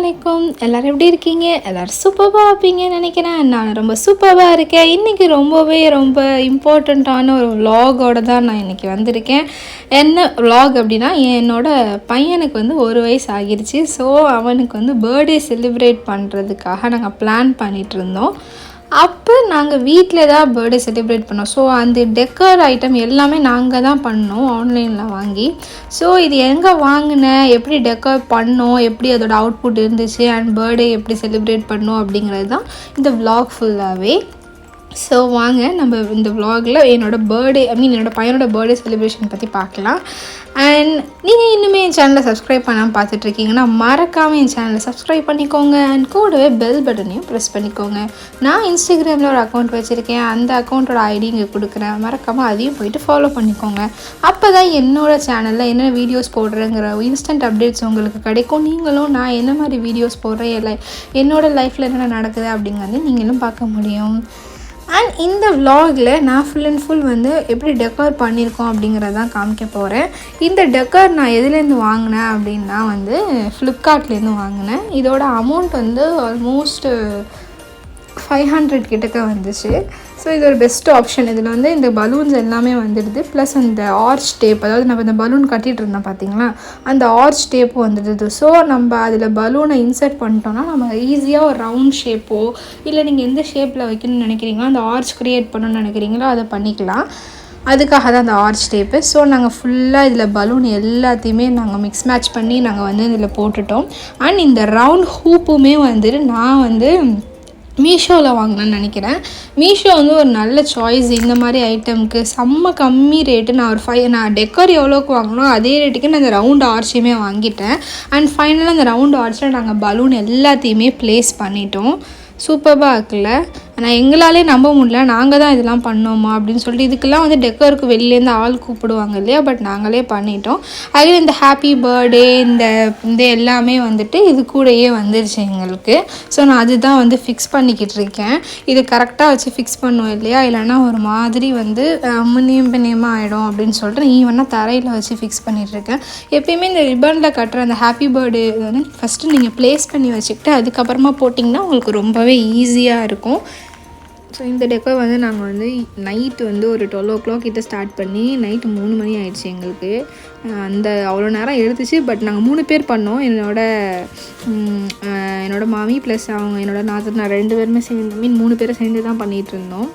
வலைக்கம். எல்லோரும் எப்படி இருக்கீங்க? எல்லோரும் சூப்பராக இருப்பீங்கன்னு நினைக்கிறேன். நான் ரொம்ப சூப்பராக இருக்கேன். இன்றைக்கி ரொம்ப இம்பார்ட்டண்ட்டான ஒரு விலாகோடு தான் நான் இன்றைக்கி வந்திருக்கேன். என்ன விலாக் அப்படின்னா, என்னோடய பையனுக்கு வந்து 1 வயசு ஆகிடுச்சு. ஸோ அவனுக்கு வந்து பர்த்டே செலிப்ரேட் பண்ணுறதுக்காக நாங்கள் பிளான் பண்ணிகிட்டு இருந்தோம். அப்போ நாங்கள் வீட்டில் தான் பர்த்டே செலிப்ரேட் பண்ணோம். ஸோ அந்த டெக்கர் ஐட்டம் எல்லாமே நாங்கள் தான் பண்ணோம் ஆன்லைனில் வாங்கி. ஸோ இது எங்கே வாங்கினேன், எப்படி டெக்கர் பண்ணோம், எப்படி அதோட அவுட்புட் இருந்துச்சு அண்ட் பர்த்டே எப்படி செலிப்ரேட் பண்ணோம் அப்படிங்கிறது தான் இந்த விலாக் ஃபுல்லாகவே. ஸோ வாங்க நம்ம இந்த விலாகில் என்னோடய பையனோட பர்த்டே செலிப்ரேஷன் பற்றி பார்க்கலாம். அண்ட் நீங்கள் இன்னுமே என் சேனலை சப்ஸ்கிரைப் பண்ணாமல் பார்த்துட்ருக்கீங்கன்னா மறக்காமல் என் சேனலை சப்ஸ்கிரைப் பண்ணிக்கோங்க அண்ட் கூடவே பெல் பட்டனையும் ப்ரெஸ் பண்ணிக்கோங்க. நான் இன்ஸ்டாகிராமில் ஒரு அக்கௌண்ட் வச்சுருக்கேன். அந்த அக்கௌண்ட்டோட ஐடி இங்கே கொடுக்குறேன். மறக்காமல் அதையும் போய்ட்டு ஃபாலோ பண்ணிக்கோங்க. அப்போ தான் என்னோடய சேனலில் என்ன வீடியோஸ் போடுறேங்கிற இன்ஸ்டன்ட் அப்டேட்ஸ் உங்களுக்கு கிடைக்கும். நீங்களும் நான் என்ன மாதிரி வீடியோஸ் போடுறேன், என்னோடய லைஃப்பில் என்னென்ன நடக்குது அப்படிங்கிறது நீங்களும் பார்க்க முடியும். அண்ட் இந்த விலாகில் நான் ஃபுல் அண்ட் ஃபுல் வந்து எப்படி டெக்கர் பண்ணியிருக்கோம் அப்படிங்கிறதான் காமிக்க போகிறேன். இந்த டெக்கர் நான் எதுலேருந்து வாங்கினேன் அப்படின்னா வந்து ஃப்ளிப்கார்ட்லேருந்து வாங்கினேன். இதோட அமௌண்ட் வந்து ஆல்மோஸ்ட் 500 கிட்டக்க வந்துச்சு. ஸோ இது ஒரு பெஸ்ட் ஆப்ஷன். இதில் வந்து இந்த பலூன்ஸ் எல்லாமே வந்துடுது. ப்ளஸ் அந்த ஆர்ச் டேப், அதாவது நம்ம இந்த பலூன் கட்டிகிட்டு இருந்தோம் பார்த்தீங்களா, அந்த ஆர்ச் டேப்பும் வந்துடுது. ஸோ நம்ம அதில் பலூனை இன்சர்ட் பண்ணிட்டோம்னா நம்ம ஈஸியாக ஒரு ரவுண்ட் ஷேப்போ இல்லை நீங்கள் எந்த ஷேப்பில் வைக்கணும்னு நினைக்கிறீங்களோ, அந்த ஆர்ச் க்ரியேட் பண்ணணும்னு நினைக்கிறீங்களோ அதை பண்ணிக்கலாம். அதுக்காக தான் அந்த ஆர்ச் டேப்பு. ஸோ நாங்கள் ஃபுல்லாக இதில் பலூன் எல்லாத்தையுமே நாங்கள் மிக்ஸ் மேட்ச் பண்ணி நாங்கள் வந்து இதில் போட்டுட்டோம். அண்ட் இந்த ரவுண்ட் ஹூப்புமே வந்துட்டு நான் வந்து மீஷோவில் வாங்கினேன்னு நினைக்கிறேன். மீஷோ வந்து ஒரு நல்ல சாய்ஸ் இந்த மாதிரி ஐட்டமுக்கு. செம்ம கம்மி ரேட்டு. நான் டெக்கர் எவ்வளோக்கு வாங்கினோம் அதே ரேட்டுக்கு நான் அந்த ரவுண்ட் ஆர்ச்சையுமே வாங்கிட்டேன். அண்ட் ஃபைனலாக அந்த ரவுண்ட் ஆர்ச்சில் நாங்கள் பலூன் எல்லாத்தையுமே ப்ளேஸ் பண்ணிட்டோம். சூப்பராக இருக்குல்ல? ஆனால் எங்களாலே நம்ப முடியல, நாங்கள் தான் இதெல்லாம் பண்ணோமா அப்படின்னு சொல்லிட்டு. இதுக்கெல்லாம் வந்து டெக்கருக்கு வெளிலேருந்து ஆள் கூப்பிடுவாங்க இல்லையா, பட் நாங்களே பண்ணிட்டோம். அதில் இந்த ஹாப்பி பர்த்டே இந்த எல்லாமே வந்துட்டு இது கூடயே வந்துருச்சு எங்களுக்கு. ஸோ நான் அதுதான் வந்து ஃபிக்ஸ் பண்ணிக்கிட்டு இருக்கேன். இது கரெக்டாக வச்சு ஃபிக்ஸ் பண்ணுவோம் இல்லையா, இல்லைனா ஒரு மாதிரி வந்து பின்னியமாக ஆகிடும் அப்படின்னு சொல்லிட்டு நான் ஈவனாக தரையில் வச்சு ஃபிக்ஸ் பண்ணிகிட்ருக்கேன். எப்பயுமே இந்த ரிப்பனில் கட்டுற அந்த ஹாப்பி பர்த்டே வந்து ஃபஸ்ட்டு நீங்கள் ப்ளேஸ் பண்ணி வச்சுக்கிட்டு அதுக்கப்புறமா போட்டிங்கன்னா உங்களுக்கு ரொம்பவே ஈஸியாக இருக்கும். ஸோ இந்த டெக்கர் வந்து நாங்கள் வந்து நைட்டு வந்து ஒரு 12 o'clock கிட்ட ஸ்டார்ட் பண்ணி நைட்டு 3 மணி ஆயிடுச்சு எங்களுக்கு. அவ்வளோ நேரம் எடுத்துச்சு. பட் நாங்கள் 3 பேர் பண்ணோம். என்னோட மாமி ப்ளஸ் என்னோட நாத்தனார் 2 பேருமே சேர்ந்து 3 பேரை சேர்ந்து தான் பண்ணிகிட்டு இருந்தோம்.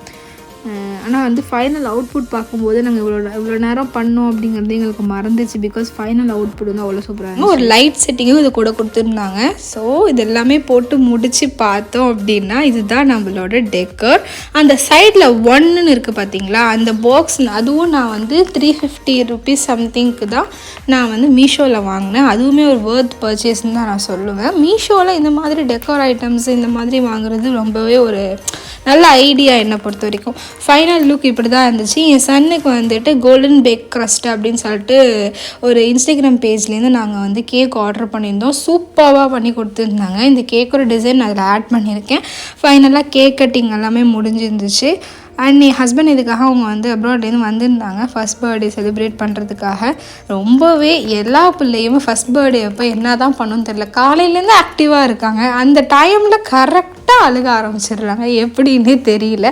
ஆனால் வந்து ஃபைனல் அவுட்புட் பார்க்கும்போது நாங்கள் இவ்வளோ நேரம் பண்ணோம் அப்படிங்கிறது எங்களுக்கு மறந்துச்சு. பிகாஸ் ஃபைனல் அவுட்புட் வந்து அவ்வளோ சூப்பராக இருந்துச்சு. ஒரு லைட் செட்டிங்கும் இது கூட கொடுத்துருந்தாங்க. ஸோ இது எல்லாமே போட்டு முடித்து பார்த்தோம் அப்படின்னா இதுதான் நம்மளோட டெக்கர். அந்த சைடில் 1ன்னு இருக்குது பார்த்தீங்களா, அந்த பாக்ஸ் அதுவும் நான் வந்து 350 rupees சம்திங்க்கு தான் நான் வந்து மீஷோவில் வாங்கினேன். அதுவுமே ஒரு வர்த் பர்ச்சேஸ்ன்னு தான் நான் சொல்லுவேன். மீஷோவில் இந்த மாதிரி டெக்கர் ஐட்டம்ஸ் இந்த மாதிரி வாங்குறது ரொம்பவே ஒரு நல்ல ஐடியா என்னை பொறுத்த வரைக்கும். ஃபைனல் லுக் இப்படி தான் இருந்துச்சு. என் சன்னுக்கு வந்துட்டு கோல்டன் பேக் க்ரஸ்ட் அப்படின்னு சொல்லிட்டு ஒரு இன்ஸ்டாகிராம் பேஜ்லேருந்து நாங்கள் வந்து கேக் ஆர்டர் பண்ணியிருந்தோம். சூப்பராக பண்ணி கொடுத்துருந்தாங்க. இந்த கேக்கோட டிசைன் அதில் ஆட் பண்ணியிருக்கேன். ஃபைனலாக கேக் கட்டிங் எல்லாமே முடிஞ்சிருந்துச்சு. அண்ட் என் ஹஸ்பண்ட் இதுக்காக அவங்க வந்து அப்ராட்லேருந்து வந்திருந்தாங்க ஃபஸ்ட் பர்த்டே செலிப்ரேட் பண்ணுறதுக்காக. ரொம்பவே எல்லா பிள்ளையுமே ஃபஸ்ட் பர்த்டே அப்போ என்ன தான் பண்ணணும்னு தெரியல, காலையிலேருந்து ஆக்டிவாக இருக்காங்க. அந்த டைமில் கரெக்டாக அழுக ஆரம்பிச்சிடுறாங்க, எப்படின்னே தெரியல.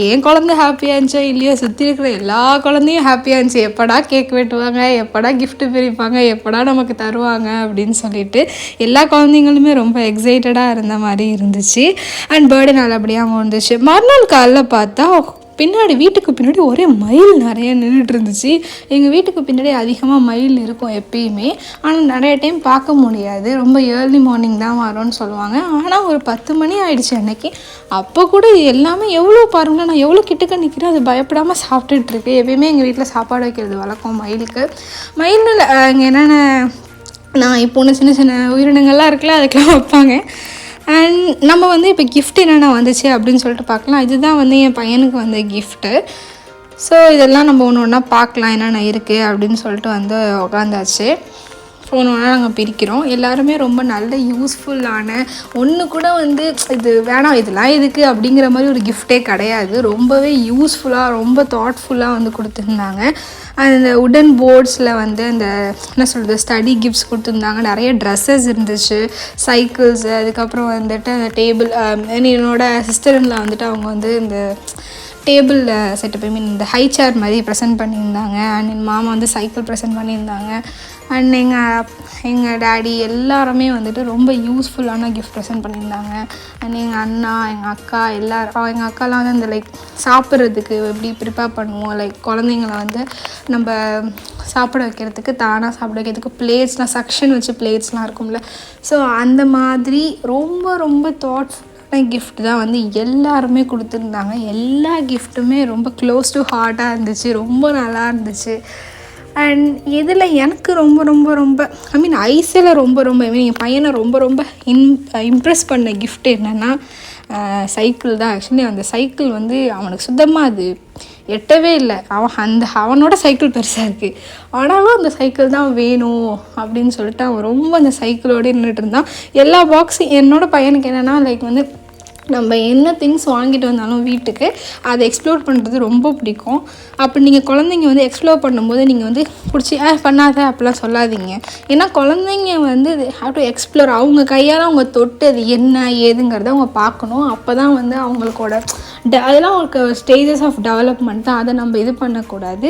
என் குழந்தை ஹாப்பியாக இருந்துச்சோ இல்லையோ, சுற்றி இருக்கிற எல்லா குழந்தையும் ஹாப்பியாக இருந்துச்சு. எப்படா கேக் வெட்டுவாங்க, எப்படா கிஃப்ட்டு பிரிப்பாங்க, எப்படா நமக்கு தருவாங்க அப்படின்னு சொல்லிட்டு எல்லா குழந்தைங்களுமே ரொம்ப எக்ஸைட்டடாக இருந்த மாதிரி இருந்துச்சு. அண்ட் பர்த்டே நல்லபடியாக முடிஞ்சிச்சு. மறுநாள் காலைல பார்த்தா வீட்டுக்கு பின்னாடி ஒரே மயில் நிறைய நின்றுட்டு இருந்துச்சு. எங்கள் வீட்டுக்கு பின்னாடி அதிகமாக மயில் இருக்கும் எப்பயுமே. ஆனால் நிறைய டைம் பார்க்க முடியாது, ரொம்ப ஏர்லி மார்னிங் தான் வரும்னு சொல்லுவாங்க. ஆனால் ஒரு 10 மணி ஆகிடுச்சு அன்னைக்கு. அப்போ கூட எல்லாமே எவ்வளோ பாருங்களேன், நான் எவ்வளோ கிட்டக்க நிற்கிறேன், அது பயப்படாமல் சாப்பிட்டுட்ருக்கு. எப்பயுமே எங்கள் வீட்டில் சாப்பாடு வைக்கிறது வழக்கம் மயிலுக்கு. மயில் அங்கே என்னென்ன நான் இப்போ சின்ன சின்ன உயிரினங்கள்லாம் இருக்குல்ல அதுக்கெல்லாம் வைப்பாங்க. அண்ட் நம்ம வந்து இப்போ கிஃப்ட் என்னென்ன வந்துச்சு அப்படின்னு சொல்லிட்டு பார்க்கலாம். இதுதான் வந்து என் பையனுக்கு வந்த கிஃப்ட்டு. ஸோ இதெல்லாம் நம்ம ஒன்று ஒன்றா பார்க்கலாம் என்னென்ன இருக்குது அப்படின்னு சொல்லிட்டு வந்து உட்காந்தாச்சு. ஒன்று ஒன்றா நாங்கள் பிரிக்கிறோம். எல்லாருமே ரொம்ப நல்ல யூஸ்ஃபுல்லான ஒன்று கூட வந்து இது வேணாம் இதெல்லாம் எதுக்கு அப்படிங்கிற மாதிரி ஒரு கிஃப்டே கிடையாது. ரொம்பவே யூஸ்ஃபுல்லாக ரொம்ப தாட்ஃபுல்லாக வந்து கொடுத்துருந்தாங்க. அந்த உடன் போர்ட்ஸில் வந்து அந்த என்ன சொல்கிறது ஸ்டடி கிஃப்ட்ஸ் கொடுத்துருந்தாங்க. நிறைய ட்ரெஸ்ஸஸ் இருந்துச்சு, சைக்கிள்ஸு, அதுக்கப்புறம் வந்துட்டு அந்த டேபிள் என்னோட சிஸ்டரில் வந்துட்டு அவங்க வந்து இந்த டேபிள் செட்டப் மீன் இந்த ஹை சேர் மாதிரி ப்ரெசென்ட் பண்ணியிருந்தாங்க. அண்ட் என் மாமா வந்து சைக்கிள் ப்ரெசென்ட் பண்ணியிருந்தாங்க. அண்ட் எங்கள் டேடி எல்லாருமே வந்துட்டு ரொம்ப யூஸ்ஃபுல்லான கிஃப்ட் ப்ரெசென்ட் பண்ணியிருந்தாங்க. அண்ட் எங்கள் அண்ணா, எங்கள் அக்கா எல்லோரும், எங்கள் அக்காலாம் வந்து அந்த லைக் சாப்பிட்றதுக்கு எப்படி ப்ரிப்பேர் பண்ணுவோம், லைக் குழந்தைங்கள வந்து நம்ம சாப்பிட வைக்கிறதுக்கு தானாக சாப்பிட வைக்கிறதுக்கு பிளேட்ஸ்லாம் சக்ஷன் வச்சு பிளேட்ஸ்லாம் இருக்கும்ல, ஸோ அந்த மாதிரி ரொம்ப ரொம்ப தாட்ஃபுல் கிஃப்ட் தான் வந்து எல்லாருமே கொடுத்துருந்தாங்க. எல்லா கிஃப்ட்டுமே ரொம்ப க்ளோஸ் டு ஹார்ட்டாக இருந்துச்சு, ரொம்ப நல்லா இருந்துச்சு. அண்ட் இதில் எனக்கு ரொம்ப ரொம்ப ரொம்ப ஐஸில் ரொம்ப ரொம்ப என் பையனை ரொம்ப ரொம்ப இம்ப்ரெஸ் பண்ண கிஃப்ட் என்னென்னா சைக்கிள் தான். ஆக்சுவலி அந்த சைக்கிள் வந்து அவனுக்கு சுத்தமாக அது எட்டவே இல்லை. அவனோட சைக்கிள் பெருசாக இருக்குது, ஆனாலும் அந்த சைக்கிள் தான் வேணும் அப்படின்னு சொல்லிட்டு அவன் ரொம்ப அந்த சைக்கிளோடு நின்றுட்டு இருந்தான். எல்லா பாக்ஸும் என்னோடய பையனுக்கு என்னென்னா லைக் வந்து நம்ம என்ன திங்ஸ் வாங்கிட்டு வந்தாலும் வீட்டுக்கு அதை எக்ஸ்ப்ளோர் பண்ணுறது ரொம்ப பிடிக்கும். அப்போ நீங்கள் குழந்தைங்க வந்து எக்ஸ்ப்ளோர் பண்ணும்போது நீங்கள் வந்து பிடிச்சி பண்ணாத அப்படிலாம் சொல்லாதீங்க. ஏன்னா குழந்தைங்க வந்து ஹேவ் டு எக்ஸ்ப்ளோர், அவங்க கையால் அவங்க தொட்டு அது என்ன ஏதுங்கிறத அவங்க பார்க்கணும். அப்போ தான் வந்து அவங்களுக்கோட அதெல்லாம் அவங்களுக்கு ஸ்டேஜஸ் ஆஃப் டெவலப்மெண்ட் தான், அதை நம்ம இது பண்ணக்கூடாது.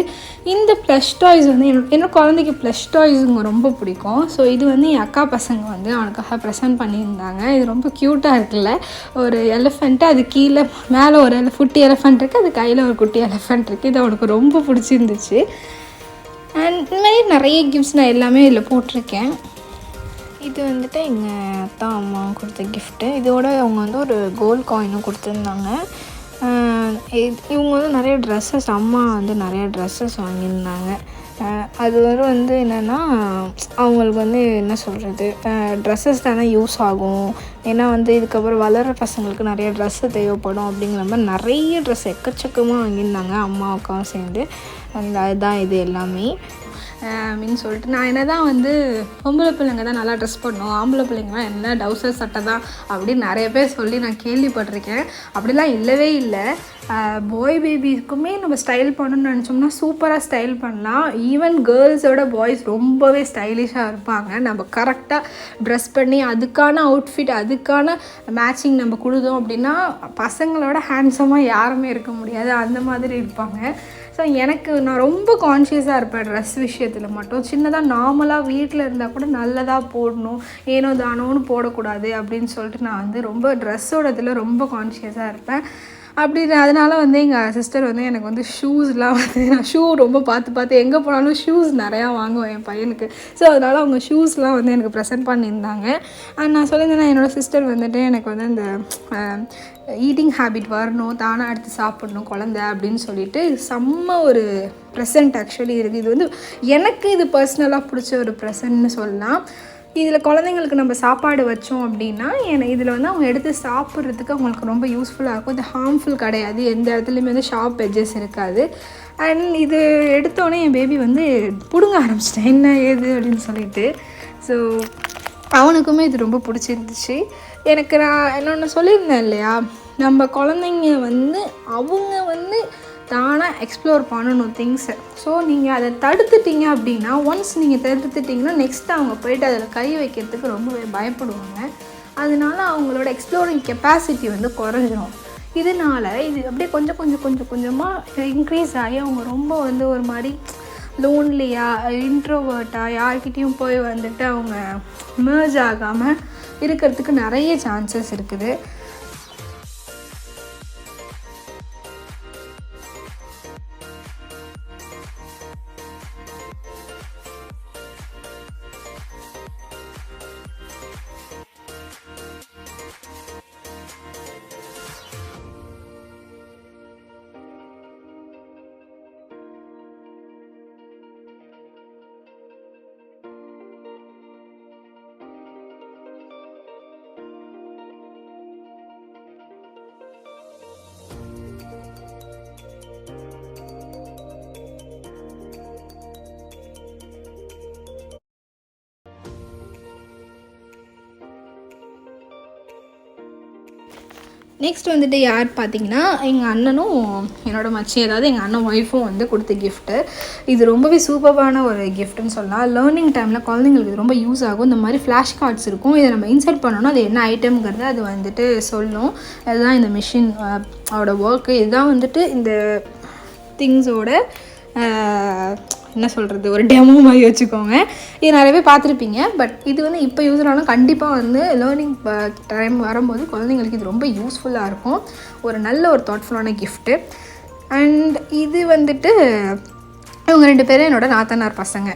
இந்த ப்ளஷ் டாய்ஸ் வந்து என்னோட குழந்தைக்கு ப்ளஷ் டாய்ஸுங்க ரொம்ப பிடிக்கும். ஸோ இது வந்து என் அக்கா பசங்க வந்து அவனுக்காக ப்ரெசென்ட் பண்ணியிருந்தாங்க. இது ரொம்ப க்யூட்டாக இருக்குல்ல, ஒரு எலிஃபெண்ட்டு, அது கீழே மேலே ஒரு குட்டி எலிஃபெண்ட் இருக்குது, அது கையில் ஒரு குட்டி எலிஃபெண்ட் இருக்குது. இது அவனுக்கு ரொம்ப பிடிச்சிருந்துச்சு. அண்ட் இந்த மாதிரி நிறைய கிஃப்ட்ஸ் நான் எல்லாமே இதில் போட்டிருக்கேன். இது வந்துட்டு எங்கள் அத்தா அம்மா கொடுத்த கிஃப்ட்டு. இதோட அவங்க வந்து ஒரு கோல்ட் காயினும் கொடுத்துருந்தாங்க. இவங்க வந்து நிறைய ட்ரெஸ்ஸஸ், அம்மா வந்து நிறைய ட்ரெஸ்ஸஸ் வாங்கியிருந்தாங்க. அது வந்து என்னென்னா அவங்களுக்கு வந்து என்ன சொல்கிறது, ட்ரெஸ்ஸஸ் தானே யூஸ் ஆகும். ஏன்னா வந்து இதுக்கப்புறம் வளர்கிற பசங்களுக்கு நிறைய ட்ரெஸ்ஸு தேவைப்படும் அப்படிங்கிற மாதிரி நிறைய ட்ரெஸ் எக்கச்சக்கமாக வாங்கியிருந்தாங்க அம்மா அக்காவும் சேர்ந்து. அதுதான் இது எல்லாமே அப்படின்னு சொல்லிட்டு நான் என்ன தான் வந்து பொம்பளை பிள்ளைங்க தான் நல்லா ட்ரெஸ் பண்ணணும், ஆம்பளை பிள்ளைங்களாம் என்ன டவுசர் சட்டை தான் அப்படின்னு நிறைய பேர் சொல்லி நான் கேள்விப்பட்டிருக்கேன். அப்படிலாம் இல்லவே இல்லை. பாய் பேபிக்குமே நம்ம ஸ்டைல் பண்ணணும்னு நினச்சோம்னா சூப்பராக ஸ்டைல் பண்ணலாம். ஈவன் கேர்ள்ஸோட பாய்ஸ் ரொம்பவே ஸ்டைலிஷாக இருப்பாங்க. நம்ம கரெக்டாக ட்ரெஸ் பண்ணி அதுக்கான அவுட்ஃபிட் அதுக்கான மேட்சிங் நம்ம கொடுத்தோம் அப்படின்னா பசங்களோட ஹேண்ட்ஸமாக யாருமே இருக்க முடியாது, அந்த மாதிரி இருப்பாங்க. ஸோ நான் ரொம்ப கான்ஷியஸாக இருப்பேன் ட்ரெஸ் விஷயத்தில் மட்டும். சின்னதாக நார்மலாக வீட்டில் இருந்தால் கூட நல்லதாக போடணும், ஏனோ தானோன்னு போடக்கூடாது அப்படின்னு சொல்லிட்டு நான் வந்து ரொம்ப ட்ரெஸ்ஸோட இதில் ரொம்ப கான்ஷியஸாக இருப்பேன். அதனால வந்து எங்கள் சிஸ்டர் வந்து எனக்கு வந்து ஷூஸ்லாம் வந்து நான் ஷூ ரொம்ப பார்த்து எங்கே போனாலும் ஷூஸ் நிறையா வாங்குவேன் என் பையனுக்கு. ஸோ அதனால் அவங்க ஷூஸ்லாம் வந்து எனக்கு ப்ரெசென்ட் பண்ணியிருந்தாங்க. நான் சொல்லியிருந்தேன்னா என்னோடய சிஸ்டர் வந்துட்டு எனக்கு வந்து இந்த ஈட்டிங் ஹேபிட் வரணும், தானாக எடுத்து சாப்பிட்ணும் குழந்த அப்படின்னு சொல்லிட்டு செம்ம ஒரு ப்ரெசென்ட் ஆக்சுவலி இருக்குது. இது வந்து எனக்கு இது பர்சனலாக பிடிச்ச ஒரு ப்ரெசென்ட்னு சொல்லலாம். இதில் குழந்தைங்களுக்கு நம்ம சாப்பாடு வச்சோம் அப்படின்னா இதில் வந்து அவங்க எடுத்து சாப்பிட்றதுக்கு அவங்களுக்கு ரொம்ப யூஸ்ஃபுல்லாக இருக்கும். இது ஹார்ம்ஃபுல் கிடையாது, எந்த இடத்துலையுமே வந்து ஷார்ப் எட்ஜஸ் இருக்காது. அண்ட் இது எடுத்தோடனே என் பேபி வந்து பிடுங்க ஆரம்பிச்சிட்டேன் என்ன ஏது அப்படின்னு சொல்லிட்டு. ஸோ அவனுக்குமே இது ரொம்ப பிடிச்சிருந்துச்சு. நான் என்னொன்று சொல்லியிருந்தேன் இல்லையா, நம்ம குழந்தைங்க வந்து அவங்க வந்து தானாக எக்ஸ்ப்ளோர் பண்ணணும் திங்ஸை. ஸோ நீங்கள் அதை தடுத்துட்டீங்க அப்படின்னா, ஒன்ஸ் நீங்கள் தடுத்துட்டிங்கன்னா நெக்ஸ்ட் அவங்க போய்ட்டு அதில் கை வைக்கிறதுக்கு ரொம்பவே பயப்படுவாங்க. அதனால அவங்களோட எக்ஸ்ப்ளோரிங் கெப்பாசிட்டி வந்து குறைஞ்சிரும். இதனால் இது அப்படியே கொஞ்சமாக இன்க்ரீஸ் ஆகி அவங்க ரொம்ப வந்து ஒரு மாதிரி லோன்லியாக இன்ட்ரோவர்ட்டாக யார்கிட்டையும் போய் வந்துட்டு அவங்க மெர்ஜ் ஆகாமல் இருக்கிறதுக்கு நிறைய சான்சஸ் இருக்குது. நெக்ஸ்ட் வந்துட்டு யார் பார்த்தீங்கன்னா எங்கள் அண்ணனும் என்னோடய மச்சி, அதாவது எங்கள் அண்ணன் ஒய்ஃபும் வந்து கொடுத்த கிஃப்ட்டு. இது ரொம்பவே சூப்பரான ஒரு கிஃப்ட்டுன்னு சொல்லலாம். லேர்னிங் டைமில் குழந்தைங்களுக்கு இது ரொம்ப யூஸ் ஆகும். இந்த மாதிரி ஃப்ளாஷ் கார்ட்ஸ் இருக்கும், இதை நம்ம இன்சர்ட் பண்ணோன்னா அது என்ன ஐட்டம்ங்கிறத அது வந்துட்டு சொல்லும். அதுதான் இந்த மிஷின் ஓட ஒர்க்கு. இதுதான் வந்துட்டு இந்த திங்ஸோட என்ன சொல்கிறது, ஒரு டெமோ மாதிரி வச்சுக்கோங்க. இது நிறையவே பார்த்துருப்பீங்க. பட் இது வந்து இப்போ யூஸ் ஆனாலும் கண்டிப்பாக வந்து லேர்னிங் டைம் வரும்போது குழந்தைங்களுக்கு இது ரொம்ப யூஸ்ஃபுல்லாக இருக்கும். ஒரு நல்ல ஒரு தாட்ஃபுல்லான கிஃப்ட்டு. அண்ட் இது வந்துட்டு இவங்க 2 பேரும் என்னோடய நாத்தனார் பசங்க.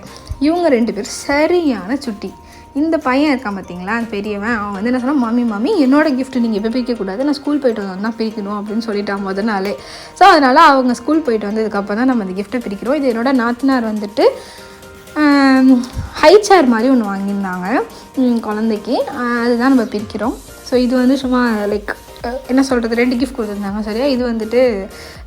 இவங்க 2 பேர் சரியான சுட்டி. இந்த பையன் இருக்கான் பார்த்தீங்களா, அந்த பெரியவன், அவன் வந்து என்ன சொன்னால், மம்மி என்னோடய கிஃப்ட்டு நீங்கள் இப்போ பிரிக்கக்கூடாது, நான் ஸ்கூல் போய்ட்டு வந்தோம் பிரிக்கணும் அப்படின்னு சொல்லிட்டான் முதல் நாளே. ஸோ அதனால் அவங்க ஸ்கூல் போய்ட்டு வந்ததுக்கப்புறம் தான் நம்ம அந்த கிஃப்ட்டை பிரிக்கிறோம். இது என்னோட நாத்தனார் வந்துட்டு ஹை சேர் மாதிரி ஒன்று வாங்கியிருந்தாங்க குழந்தைக்கு, அதுதான் நம்ம பிரிக்கிறோம். ஸோ இது வந்து சும்மா லைக் என்ன சொல்கிறது, 2 கிஃப்ட் கொடுத்துருந்தாங்க சரியா. இது வந்துட்டு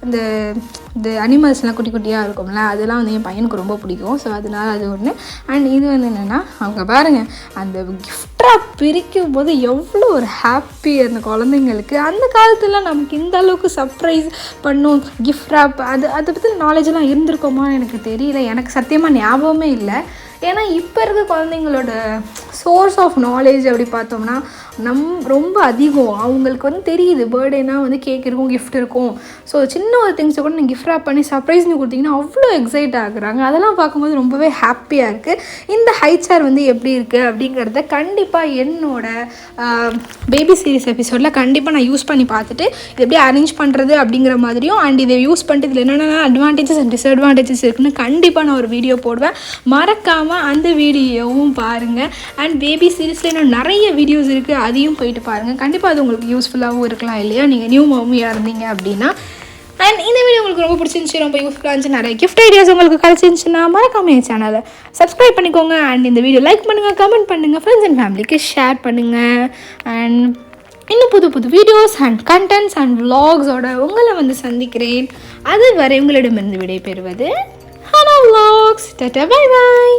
இந்த அனிமல்ஸ்லாம் குட்டி குட்டியாக இருக்கும்ல, அதெல்லாம் வந்து என் பையனுக்கு ரொம்ப பிடிக்கும். ஸோ அதனால் அது ஒன்று. அண்ட் இது வந்து என்னென்னா, அவங்க பாருங்கள் அந்த கிஃப்டாக பிரிக்கும் போது எவ்வளோ ஒரு ஹாப்பி அந்த குழந்தைங்களுக்கு. அந்த காலத்தில் நமக்கு இந்த அளவுக்கு சர்ப்ரைஸ் பண்ணும் கிஃப்ட் ராப், அதை பற்றி நாலேஜெல்லாம் இருந்திருக்கோமான்னு எனக்கு தெரியல. எனக்கு சத்தியமாக ஞாபகமே இல்லை. ஏன்னா இப்போ இருக்க குழந்தைங்களோட சோர்ஸ் ஆஃப் நாலேஜ் அப்படி பார்த்தோம்னா ரொம்ப அதிகம். அவங்களுக்கு வந்து தெரியுது பர்த்டேனா வந்து கேக் இருக்கும், கிஃப்ட் இருக்கும். ஸோ சின்ன ஒரு திங்ஸை கூட நீங்கள் கிஃப்ட் ராப் பண்ணி சர்ப்ரைஸ்னு கொடுத்தீங்கன்னா அவ்வளோ எக்ஸைட் ஆகுறாங்க. அதெல்லாம் பார்க்கும்போது ரொம்பவே ஹாப்பியாக இருக்குது. இந்த ஹை சேர் வந்து எப்படி இருக்குது அப்படிங்கிறத கண்டிப்பாக என்னோட பேபி சீரிஸ் எபிசோடில் கண்டிப்பாக நான் யூஸ் பண்ணி பார்த்துட்டு இது எப்படி அரேஞ்ச் பண்ணுறது அப்படிங்கிற மாதிரியும், அண்ட் இதை யூஸ் பண்ணிட்டு இதில் என்னென்ன அட்வான்டேஜஸ் அண்ட் டிஸ்அட்வான்டேஜஸ் இருக்குன்னு கண்டிப்பாக நான் ஒரு வீடியோ போடுவேன். மறக்காமல் அந்த வீடியோவும் பாருங்கள். அண்ட் பேபி சீரிஸில் இன்னும் நிறைய வீடியோஸ் இருக்குது, அதையும் போயிட்டு பாருங்கள். கண்டிப்பாக அது உங்களுக்கு யூஸ்ஃபுல்லாகவும் இருக்கலாம் இல்லையா, நீங்கள் நியூ மம்மியாக இருந்தீங்க அப்படின்னா. அண்ட் இந்த வீடியோ உங்களுக்கு ரொம்ப பிடிச்சிருந்துச்சி, ரொம்ப யூஸ்ஃபுல்லாக இருந்துச்சு, நிறைய கிஃப்ட் ஐடியாஸ் உங்களுக்கு கிடச்சிருந்துச்சுன்னா மறக்காம என் சேனலை சப்ஸ்கிரைப் பண்ணிக்கோங்க. அண்ட் இந்த வீடியோ லைக் பண்ணுங்கள், கமெண்ட் பண்ணுங்கள், ஃப்ரெண்ட்ஸ் அண்ட் ஃபேமிலிக்கு ஷேர் பண்ணுங்கள். அண்ட் இன்னும் புது புது வீடியோஸ் அண்ட் கண்டென்ட்ஸ் அண்ட் vlogsஓட உங்களை வந்து சந்திக்கிறேன். அது வரை உங்களிடமிருந்து விடைபெறுவது Hana vlogs. Tata, bye bye.